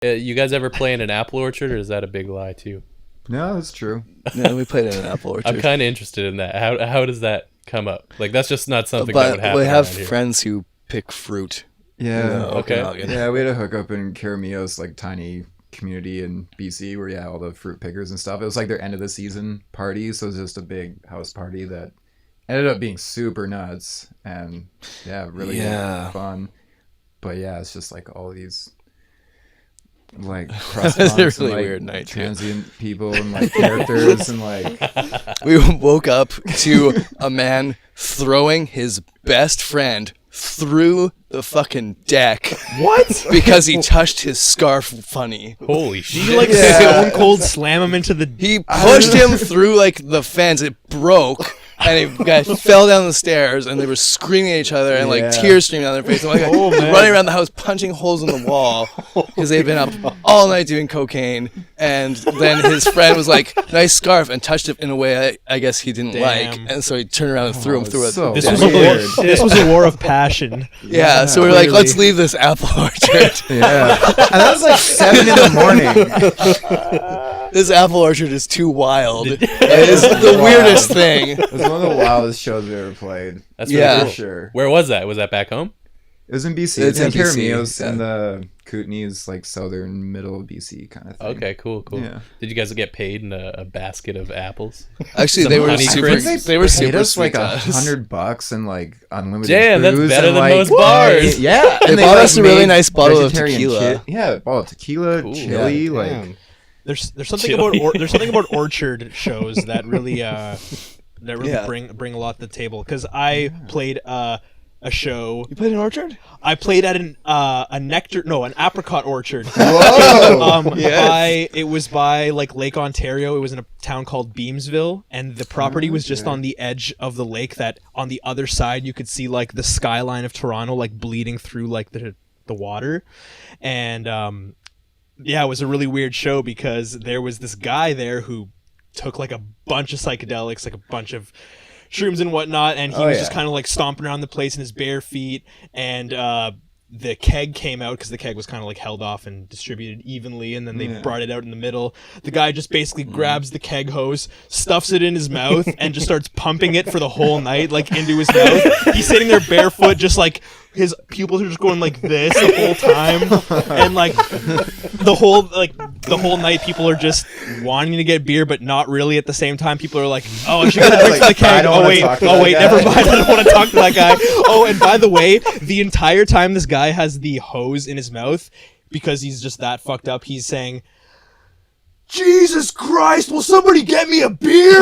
You guys ever play in an apple orchard, or is that a big lie too? No, that's true. Yeah, we played in an apple orchard. I'm kind of interested in that. How does that come up? Like, that's just not something that would But happen we have around here. friends who pick fruit. Yeah. in the Okay. Okanagan. Yeah, we had a hookup in Carameo's like tiny community in BC where all the fruit pickers and stuff. It was like their end of the season party, so it was just a big house party that ended up being super nuts and really fun. But yeah, it's just like all these like crust That was a punks and, really like, weird night, too. transient people and like characters and like We woke up to a man throwing his best friend through the fucking deck. What? Because he touched his scarf funny. Holy Did you shit! like stone cold slam him into the? He pushed him through like the fence. It broke. And the guy fell down the stairs, and they were screaming at each other, and like tears streaming down their face. And like running around the house, punching holes in the wall because they'd been up all night doing cocaine. And then his friend was like, "Nice scarf," and touched it in a way I guess he didn't like, and so he turned around and threw him through it. so This weird. was a war. This was a war of passion. Yeah, so we were like, let's leave this apple orchard. Yeah. And that was like 7 in the morning. This apple orchard is too wild. It is the weirdest thing. It was one of the wildest shows we ever played. That's really Yeah. cool. For sure. Where was that? Was that back home? It was in BC. It's It's in in BC, Carameo's yeah. in the Kootenays, like southern middle of BC kind of thing. Okay, cool. Yeah. Did you guys get paid in a basket of apples? Actually, Some they were honey super. crisps? They were Paid super us like sweet to us. $100 and like unlimited Damn, that's booze better and, than like, most bars. Yeah, They and bought like, us a really made nice bottle of vegetarian tequila. Yeah, a bottle of tequila, Cool. chili, Yeah. like Damn. There's something Chili. about there's something about orchard shows that really Yeah. bring a lot to the table. Because I played a show. You played an orchard? I played at an apricot orchard. whoa. It was by like Lake Ontario. It was in a town called Beamsville, and the property was just on the edge of the lake. That on the other side you could see like the skyline of Toronto, like bleeding through like the water, and it was a really weird show because there was this guy there who took like a bunch of psychedelics, like a bunch of shrooms and whatnot, and he was just kind of like stomping around the place in his bare feet, and the keg came out because the keg was kind of like held off and distributed evenly, and then they brought it out in the middle. The guy just basically grabs the keg hose, stuffs it in his mouth, and just starts pumping it for the whole night, like into his mouth. He's sitting there barefoot, just like his pupils are just going like this the whole time, and like the whole night people are just wanting to get beer but not really at the same time. People are like, oh, I should get a drink from the keg. don't Oh wanna wait, talk to that guy. never mind, I don't want to talk to that guy. Oh, and by the way, the entire time this guy has the hose in his mouth, because he's just that fucked up, he's saying, Jesus Christ, will somebody get me a beer?